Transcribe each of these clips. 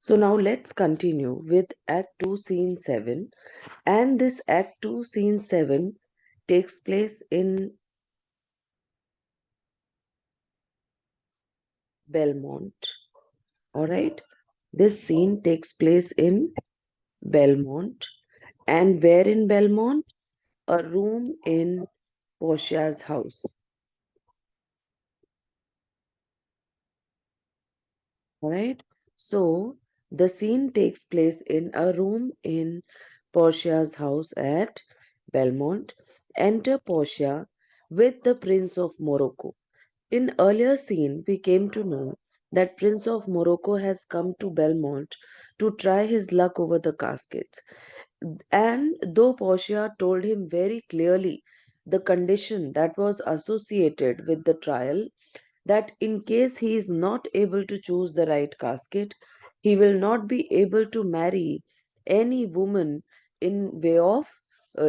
So now let's continue with Act 2, Scene 7. And this Act 2, Scene 7 takes place in Belmont. Alright? This scene takes place in Belmont. And where in Belmont? A room in Portia's house. Alright? So the scene takes place in a room in Portia's house at Belmont. Enter Portia with the Prince of Morocco. In earlier scene, we came to know that Prince of Morocco has come to Belmont to try his luck over the caskets. And though Portia told him very clearly the condition that was associated with the trial, that in case he is not able to choose the right casket, he will not be able to marry any woman in way of,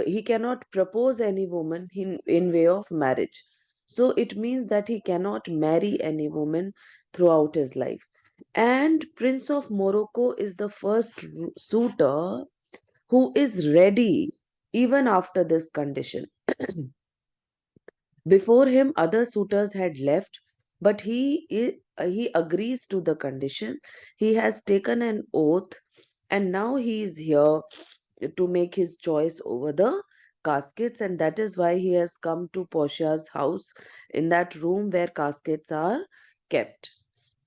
he cannot propose any woman in way of marriage. So it means that he cannot marry any woman throughout his life. And Prince of Morocco is the first suitor who is ready even after this condition. Before him, other suitors had left, but he agrees to the condition. He has taken an oath, and now he is here to make his choice over the caskets, and that is why he has come to Portia's house in that room where caskets are kept.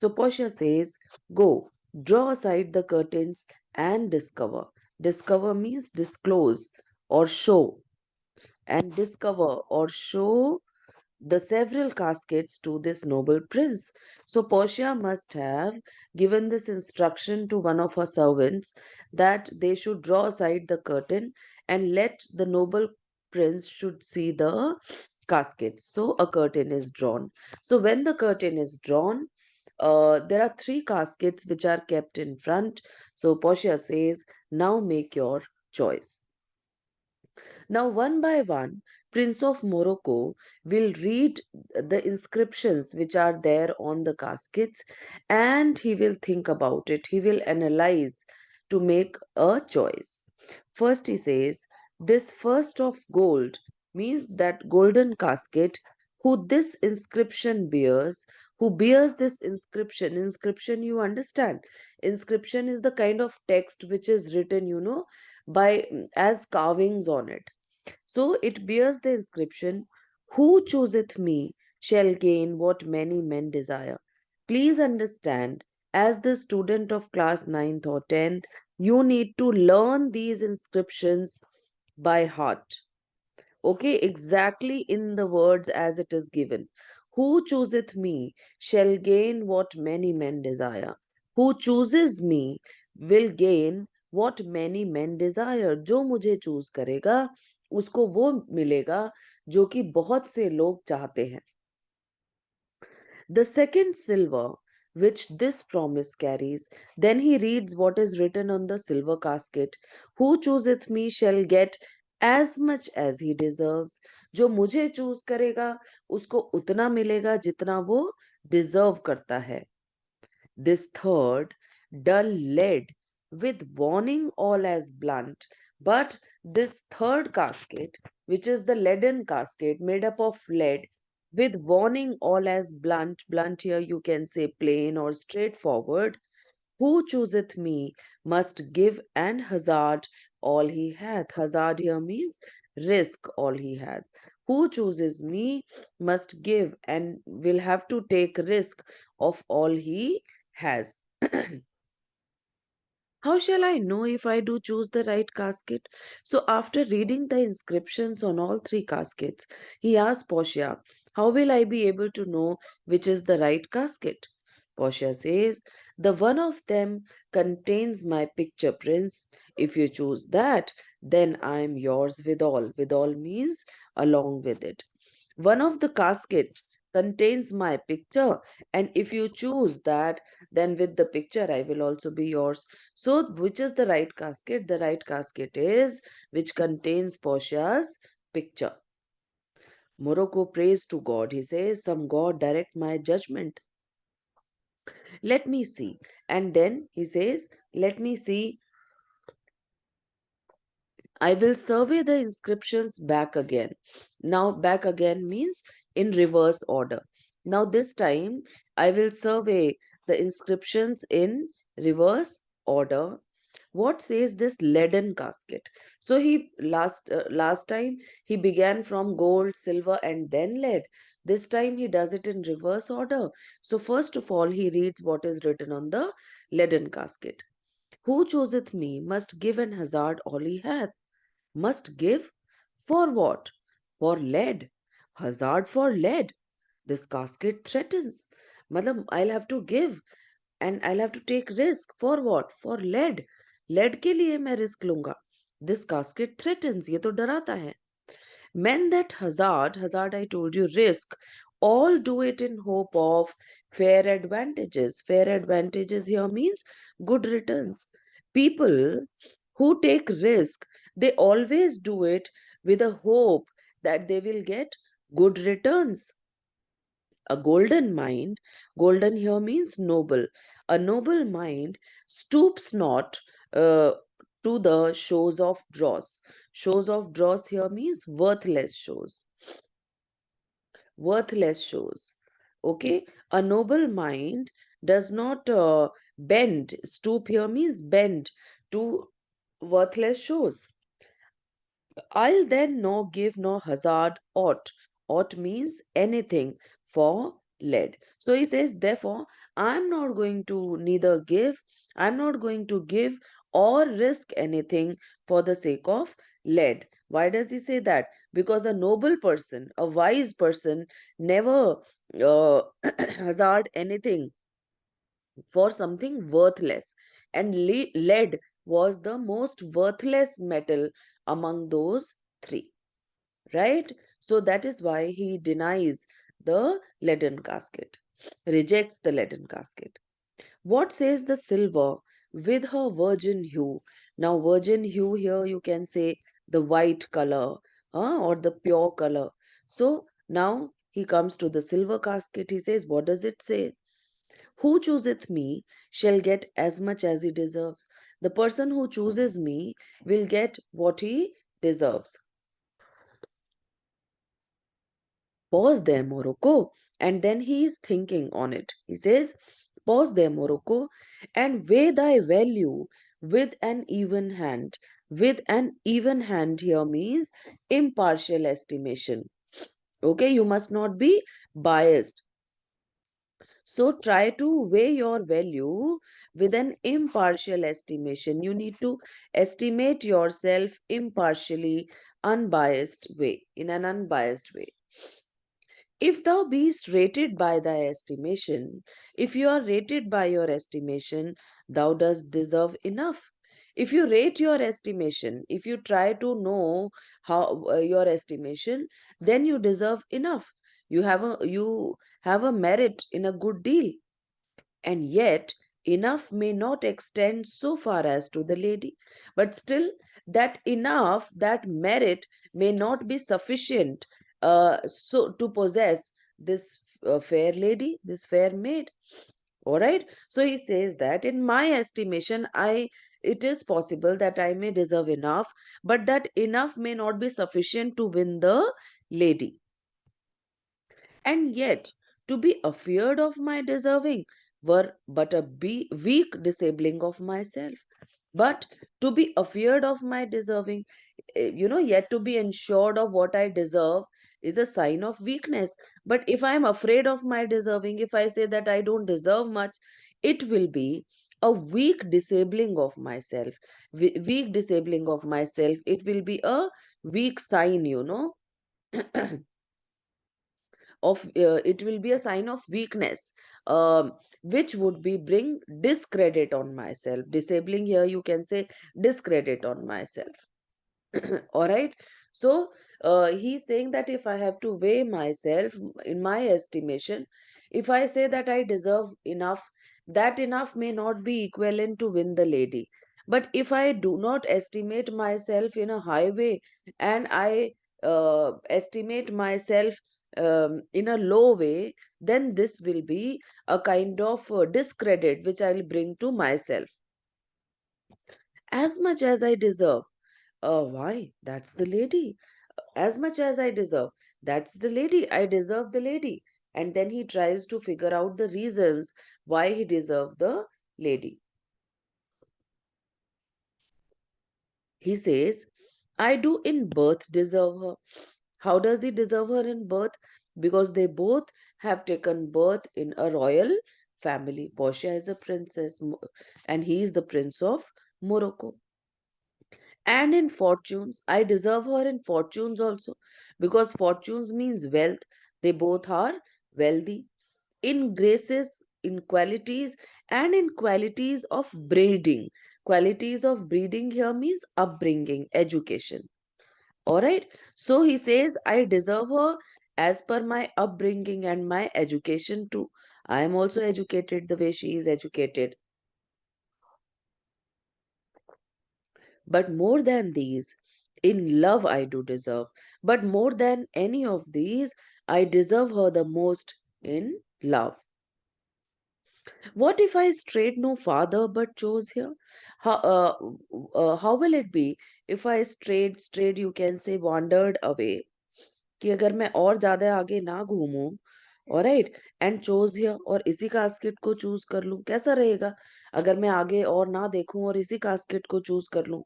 So Portia says, "Go, draw aside the curtains and discover." Discover means disclose or show, and discover or show the several caskets to this noble prince. So Portia must have given this instruction to one of her servants that they should draw aside the curtain and let the noble prince should see the caskets. So a curtain is drawn. So when the curtain is drawn, there are three caskets which are kept in front. So Portia says, "Now make your choice." Now, one by one, Prince of Morocco will read the inscriptions which are there on the caskets, and he will think about it. He will analyze to make a choice. First, he says, "This first of gold" means that golden casket, who this inscription bears. Who bears this inscription? Inscription, you understand? Inscription is the kind of text which is written, by as carvings on it. So it bears the inscription, "Who chooseth me shall gain what many men desire." Please understand, as the student of class ninth or 10th, you need to learn these inscriptions by heart. Okay, exactly in the words as it is given. "Who chooseth me shall gain what many men desire." Who chooses me will gain what many men desire. जो मुझे choose करेगा उसको वो मिलेगा जो कि बहुत से लोग चाहते हैं. The second silver which this promise carries, then he reads what is written on the silver casket. "Who chooseth me shall get as much as he deserves." जो मुझे चूज करेगा उसको उतना मिलेगा जितना वो डिजर्व करता है. This third, dull lead, with warning all as blunt. But this third casket, which is the leaden casket made up of lead, with warning all as blunt, blunt here you can say plain or straightforward. "Who chooseth me must give and hazard all he hath." Hazard here means risk all he hath. Who chooses me must give and will have to take risk of all he has. How shall I know if I do choose the right casket? So, after reading the inscriptions on all three caskets, he asked Portia, "How will I be able to know which is the right casket?" Portia says, "The one of them contains my picture, Prince. If you choose that, then I am yours withal." Withal means along with it. "One of the casket contains my picture, and if you choose that, then with the picture I will also be yours." So which is the right casket? The right casket is which contains Portia's picture. Morocco prays to God. He says, "Some God direct my judgment." Let me see. And then he says, let me see, I will survey the inscriptions back again. Now, back again means in reverse order. Now, this time I will survey the inscriptions in reverse order. What says this leaden casket? So he last time he began from gold, silver, and then lead. This time he does it in reverse order. So first of all, he reads what is written on the leaden casket. Who chooseth me must give and hazard all he hath. Must give for what? For lead. Hazard for lead. This casket threatens. Madam, I'll have to give and I'll have to take risk. For what? For lead. Lead के लिए मैं risk लूंगा. This casket threatens. ये तो डराता है. Men that hazard I told you, risk, all do it in hope of fair advantages. Fair advantages here means good returns. People who take risk, they always do it with a hope that they will get good returns. A golden mind, golden here means noble. A noble mind stoops not uh, to the shows of dross. Shows of dross here means worthless shows. Worthless shows. Okay, a noble mind does not bend. Stoop here means bend to worthless shows. I'll then no give no hazard aught. Aught means anything for lead. So he says, therefore, I'm not going to neither give, I'm not going to give or risk anything for the sake of lead. Why does he say that? Because a noble person, a wise person, never hazard anything for something worthless. And lead was the most worthless metal among those three, right? So that is why he denies the leaden casket, rejects the leaden casket. What says the silver with her virgin hue? Now, virgin hue here you can say the white color or the pure color. So now he comes to the silver casket. He says, what does it say? Who chooseth me shall get as much as he deserves. The person who chooses me will get what he deserves. Pause there, Morocco. And then he is thinking on it. He says, pause there, Morocco, and weigh thy value with an even hand. With an even hand here means impartial estimation. Okay, you must not be biased. So try to weigh your value with an impartial estimation. You need to estimate yourself impartially, unbiased way, in an unbiased way. If thou beest rated by thy estimation, if you are rated by your estimation, thou dost deserve enough. If you rate your estimation, if you try to know how your estimation, then you deserve enough. You have a merit in a good deal. And yet enough may not extend so far as to the lady, but still that enough, that merit may not be sufficient so to possess this fair lady, this fair maid. All right, so he says that in my estimation, I it is possible that I may deserve enough, but that enough may not be sufficient to win the lady. And yet to be afeard of my deserving were but a weak disabling of myself. But to be afeard of my deserving, yet to be ensured of what I deserve is a sign of weakness. But if I am afraid of my deserving, if I say that I don't deserve much, it will be a weak disabling of myself. Weak disabling of myself, it will be a weak sign. Of it will be a sign of weakness, which would be bring discredit on myself. Disabling here you can say discredit on myself. All right, so he's saying that if I have to weigh myself in my estimation, if I say that I deserve enough, that enough may not be equivalent to win the lady. But if I do not estimate myself in a high way, and I estimate myself in a low way, then this will be a kind of discredit which I'll bring to myself. As much as I deserve. Why? That's the lady. As much as I deserve. That's the lady. I deserve the lady. And then he tries to figure out the reasons why he deserved the lady. He says, I do in birth deserve her. How does he deserve her in birth? Because they both have taken birth in a royal family. Portia is a princess, and he is the prince of Morocco. And in fortunes, I deserve her in fortunes also, because fortunes means wealth. They both are wealthy. In graces, in qualities, and in qualities of breeding. Qualities of breeding here means upbringing, education. All right. So he says, I deserve her as per my upbringing and my education too. I am also educated the way she is educated. But more than these, in love I do deserve. But more than any of these, I deserve her the most in love. What if I strayed no farther but chose here? How will it be if I strayed, you can say wandered away, कि अगर मैं और ज्यादा आगे ना घूमूं, alright, and chose here, और इसी casket को चूज कर लूं, कैसा रहेगा अगर मैं आगे और ना देखूं और इसी कास्केट को चूज कर लूं?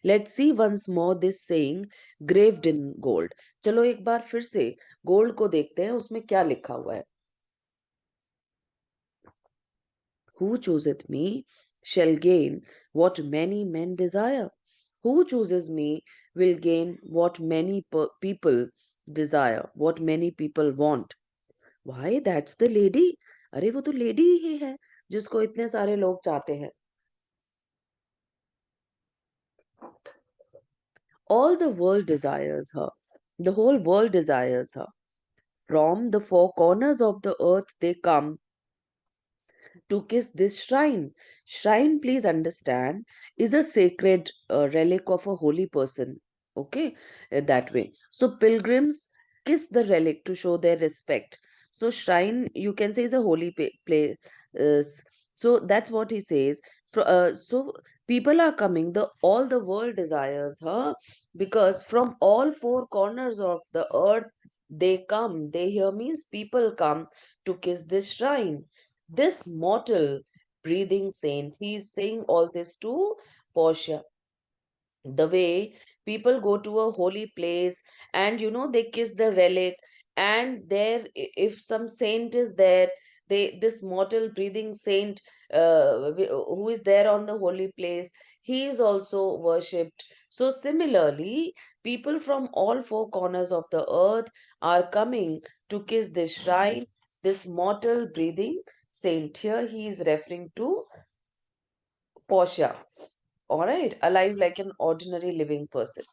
Let's see once more this saying graved in gold. चलो एक बार फिर से गोल्ड को देखते हैं, उसमें क्या लिखा हुआ है. Who chooseth me shall gain what many men desire. Who chooses me will gain what many people desire, what many people want. Why? That's the lady. अरे वो तो लेडी ही है जिसको इतने सारे लोग चाहते हैं. All the world desires her. The whole world desires her. From the four corners of the earth they come to kiss this shrine. Shrine, please understand, is a sacred relic of a holy person. Okay, that way. So pilgrims kiss the relic to show their respect. So shrine, you can say, is a holy place. So that's what he says. So people are coming. The all the world desires her, because from all four corners of the earth they come. They here means people come to kiss this shrine, this mortal breathing saint. He is saying all this to Portia. The way people go to a holy place and they kiss the relic, and there if some saint is there, they this mortal breathing saint, who is there on the holy place, he is also worshipped. So similarly, people from all four corners of the earth are coming to kiss this shrine, this mortal breathing saint. Here he is referring to Portia, all right, alive like an ordinary living person.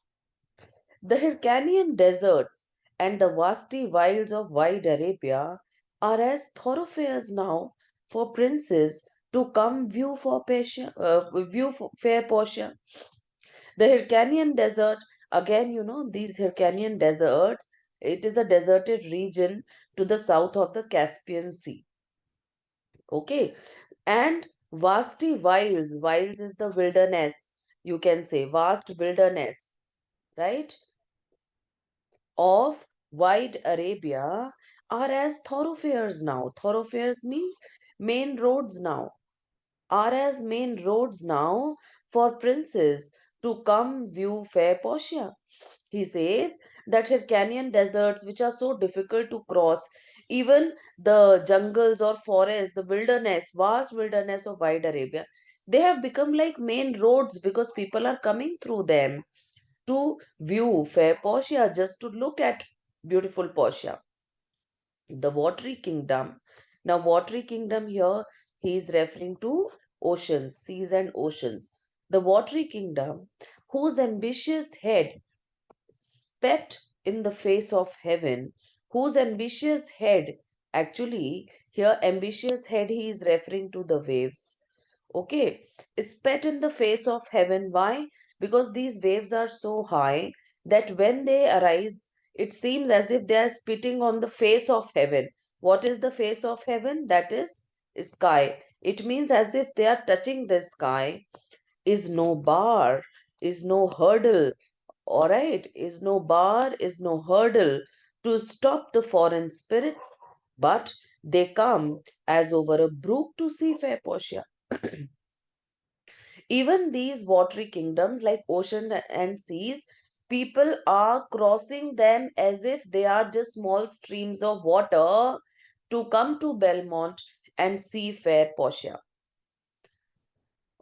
The Hyrcanian deserts and the vasty wilds of wide Arabia are as thoroughfares now for princes to come view for fair Portia. The Hyrcanian desert, again, these Hyrcanian deserts, it is a deserted region to the south of the Caspian Sea. Okay, and vasty wilds is the wilderness, you can say, vast wilderness, right, of wide Arabia are as thoroughfares now. Thoroughfares means main roads now, are as main roads now for princes to come view fair Portia. He says that Hyrcanian deserts, which are so difficult to cross, even the jungles or forests, the wilderness, vast wilderness of wide Arabia, they have become like main roads because people are coming through them to view fair Portia, just to look at beautiful Portia. The watery kingdom. Now, watery kingdom here, he is referring to oceans, seas and oceans. The watery kingdom, whose ambitious head spat in the face of heaven, whose ambitious head, actually, here ambitious head, he is referring to the waves. Okay, spat in the face of heaven. Why? Because these waves are so high that when they arise It seems as if they are spitting on the face of heaven. What is the face of heaven? That is sky. It means as if they are touching the sky. Is no bar, is no hurdle, all right, is no bar, is no hurdle to stop the foreign spirits, but they come as over a brook to see fair Portia. Even these watery kingdoms like ocean and seas, people are crossing them as if they are just small streams of water to come to Belmont and see fair Portia.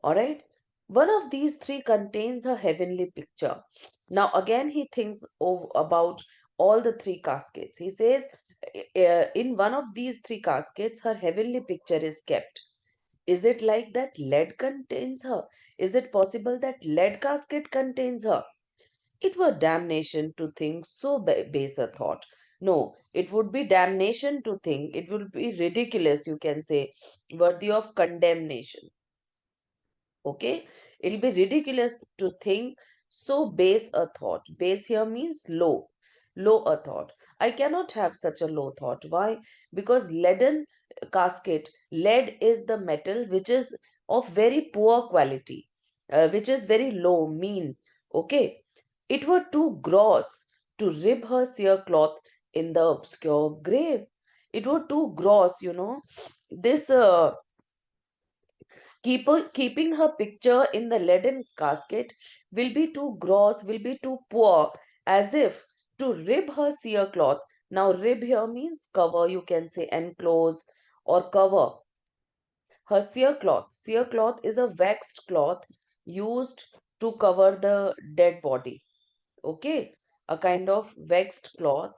All right. One of these three contains a heavenly picture. Now, again, he thinks about all the three caskets. He says, in one of these three caskets, her heavenly picture is kept. Is it like that lead contains her? Is it possible that lead casket contains her? It were damnation to think so base a thought. No, it would be damnation to think. It would be ridiculous, you can say, worthy of condemnation. Okay, it'll be ridiculous to think so base a thought. Base here means low, low a thought. I cannot have such a low thought. Why? Because leaden casket, lead is the metal which is of very poor quality, which is very low, mean. Okay, it were too gross to rib her cloth in the obscure grave. It were too gross, this keeping her picture in the leaden casket will be too gross, will be too poor, as if to rib her cloth. Now, rib here means cover, you can say enclose or cover. Her cloth is a waxed cloth used to cover the dead body. Okay, a kind of waxed cloth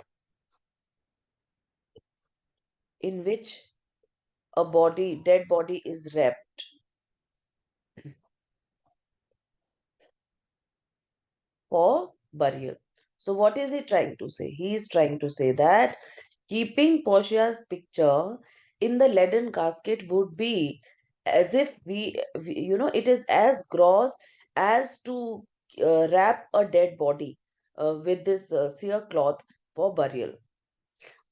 in which dead body is wrapped for burial. So, what is he trying to say? He is trying to say that keeping Portia's picture in the leaden casket would be as if it is as gross as to wrap a dead body with this cere cloth for burial.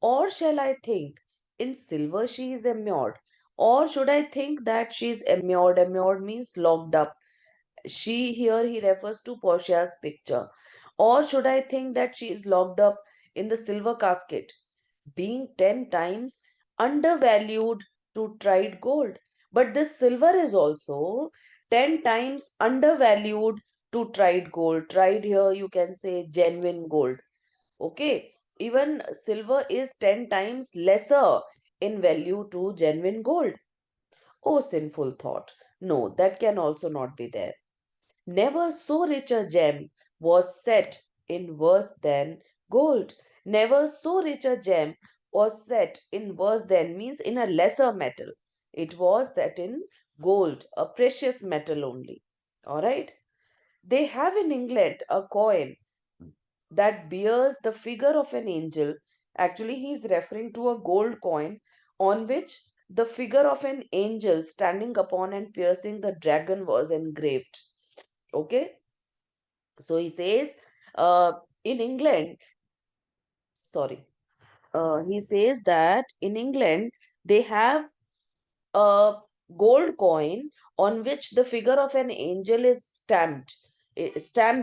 Or shall I think in silver she is immured? Or should I think that she is immured? Immured means locked up. She here he refers to Portia's picture. Or should I think that she is locked up in the silver casket, being 10 times undervalued to tried gold? But this silver is also 10 times undervalued to tried gold. Tried here you can say genuine gold. Okay, even silver is 10 times lesser in value to genuine gold. Oh, sinful thought. No, that can also not be there. Never so rich a gem was set in worse than gold. Never so rich a gem was set in worse than means in a lesser metal. It was set in gold, a precious metal only. All right. They have in England a coin that bears the figure of an angel. Actually, he is referring to a gold coin on which the figure of an angel standing upon and piercing the dragon was engraved. Okay, so he says, in England, sorry, he says that in England they have a gold coin on which the figure of an angel is stamped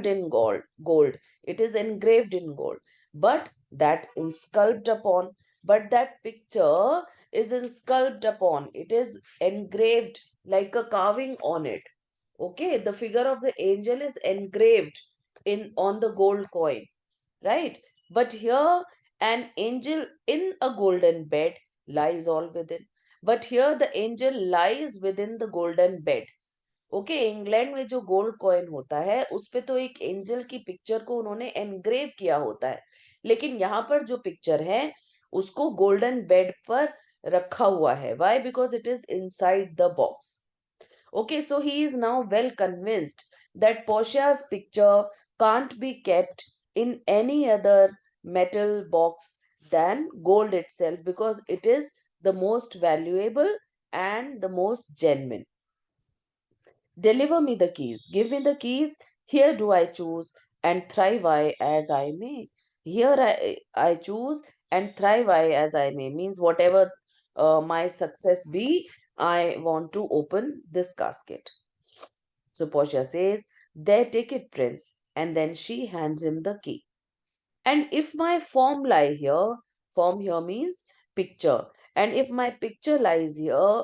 in gold. It is engraved in gold, but that is sculpted upon. But that picture is sculpted upon. It is engraved like a carving on it. Okay, the figure of the angel is engraved in on the gold coin, right? But here, an angel in a golden bed lies all within. But here, the angel lies within the golden bed. Okay, England में जो gold coin होता है उस पे तो एक angel की picture को उन्होंने एनग्रेव किया होता है, लेकिन यहाँ पर जो पिक्चर है उसको गोल्डन बेड पर रखा हुआ है. Why? Because it is inside the box. Okay, so he is now well convinced that Portia's picture can't be kept in any other metal box than gold itself because it is the most valuable and the most genuine. Deliver me the keys, give me the keys, here do I choose, and thrive I as I may. Here I choose, and thrive I as I may, means whatever my success be, I want to open this casket. So Portia says, there, take it, prince. And then she hands him the key. And if my form here means picture. And if my picture lies here,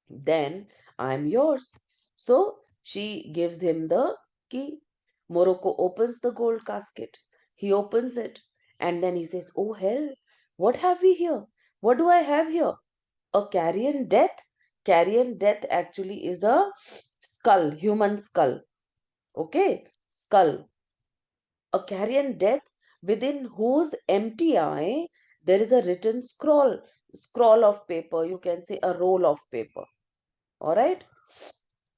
then I'm yours. So she gives him the key. Morocco opens the gold casket. He opens it. And then he says, oh hell, what have we here? What do I have here? A carrion death? Carrion death actually is a skull, human skull. Okay, skull. A carrion death within whose empty eye there is a written scroll of paper. You can say a roll of paper. All right,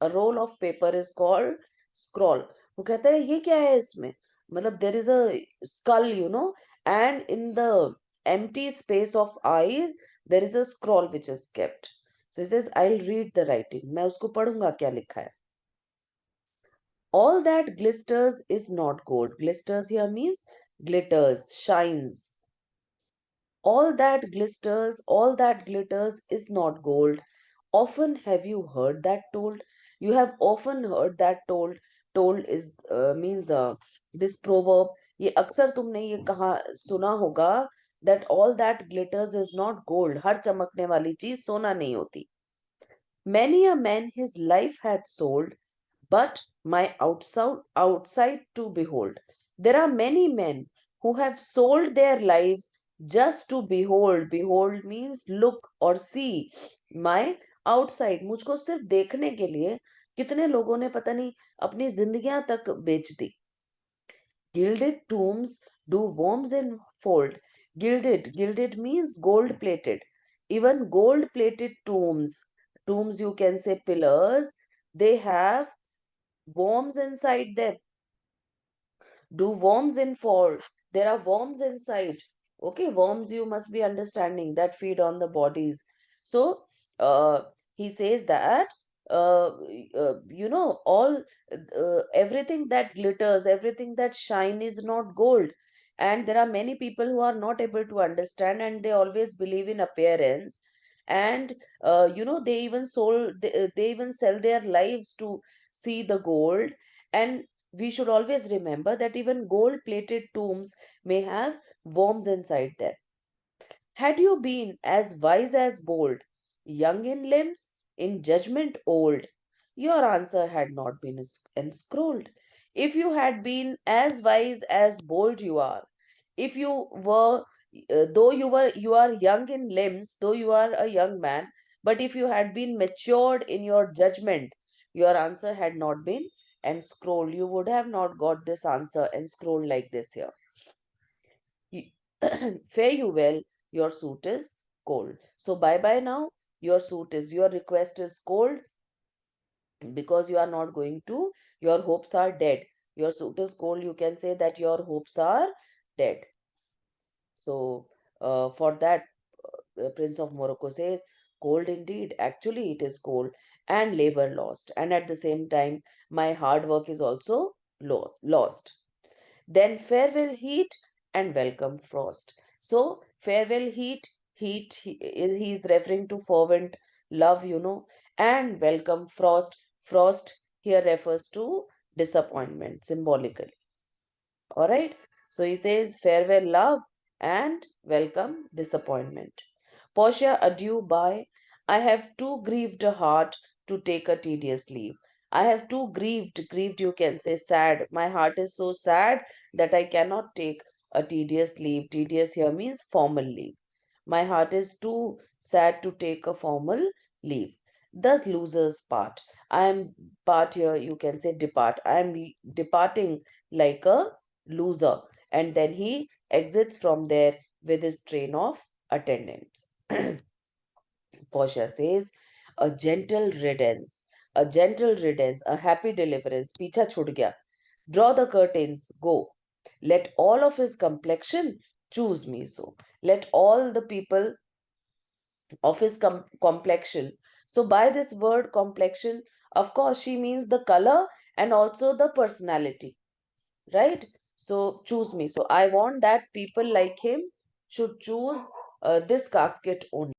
a roll of paper is called scroll. वो कहता है ये क्या है इसमें, मतलब there is a skull, and in the empty space of eyes there is a scroll which is kept. So he says, I'll read the writing. मैं उसको पढ़ूंगा क्या लिखा है. All that glisters is not gold. Glisters here means glitters, shines. All that glitters is not gold. Often have you heard that told? You have often heard that told. Told is means this proverb. ये अक्सर तुमने ये कहा सुना होगा that all that glitters is not gold. हर चमकने वाली चीज सोना नहीं होती. Many a man his life hath sold, but my outside to behold. There are many men who have sold their lives just to behold. Behold means look or see my outside. मुझको सिर्फ देखने के लिए कितने लोगों ने पता नहीं अपनी जिंदगियां तक बेच दी. Gilded tombs do worms enfold. Gilded means gold plated. Even gold plated tombs you can say pillars, they have worms inside them. Do worms involve? There are worms inside. Okay, worms you must be understanding that feed on the bodies. So he says that uh, all everything that glitters, everything that shine is not gold. And there are many people who are not able to understand, and they always believe in appearance. And they even they even sell their lives to see the gold. And we should always remember that even gold plated tombs may have worms inside them. Had you been as wise as bold, young in limbs, in judgment old, your answer had not been enscrolled. If you had been as wise as bold you are, if you were, though you are young in limbs, though you are a young man, but if you had been matured in your judgment, your answer had not been enscrolled. You would have not got this answer enscrolled like this here. You- Fare you well, your suit is cold. So bye bye now. Your request is cold because you are not going to, your hopes are dead. Your suit is cold, you can say that your hopes are dead. So for that, Prince of Morocco says, cold indeed, actually it is cold, and labor lost. And at the same time, my hard work is also lost. Then farewell heat and welcome frost. So farewell heat he is referring to fervent love, and welcome frost. Frost here refers to disappointment symbolically. All right. So he says farewell love and welcome disappointment. Portia, adieu, bye. I have too grieved a heart to take a tedious leave. I have too grieved you can say sad. My heart is so sad that I cannot take a tedious leave. Tedious here means formal leave. My heart is too sad to take a formal leave. Thus losers part. I am part here, you can say depart. I am departing like a loser. And then he exits from there with his train of attendants. Portia says, a gentle riddance, a happy deliverance. Picha chhud gaya. Draw the curtains, go. Let all of his complexion choose me so. Let all the people of his complexion. So, by this word complexion, of course, she means the color and also the personality, right? So choose me. So I want that people like him should choose this casket only.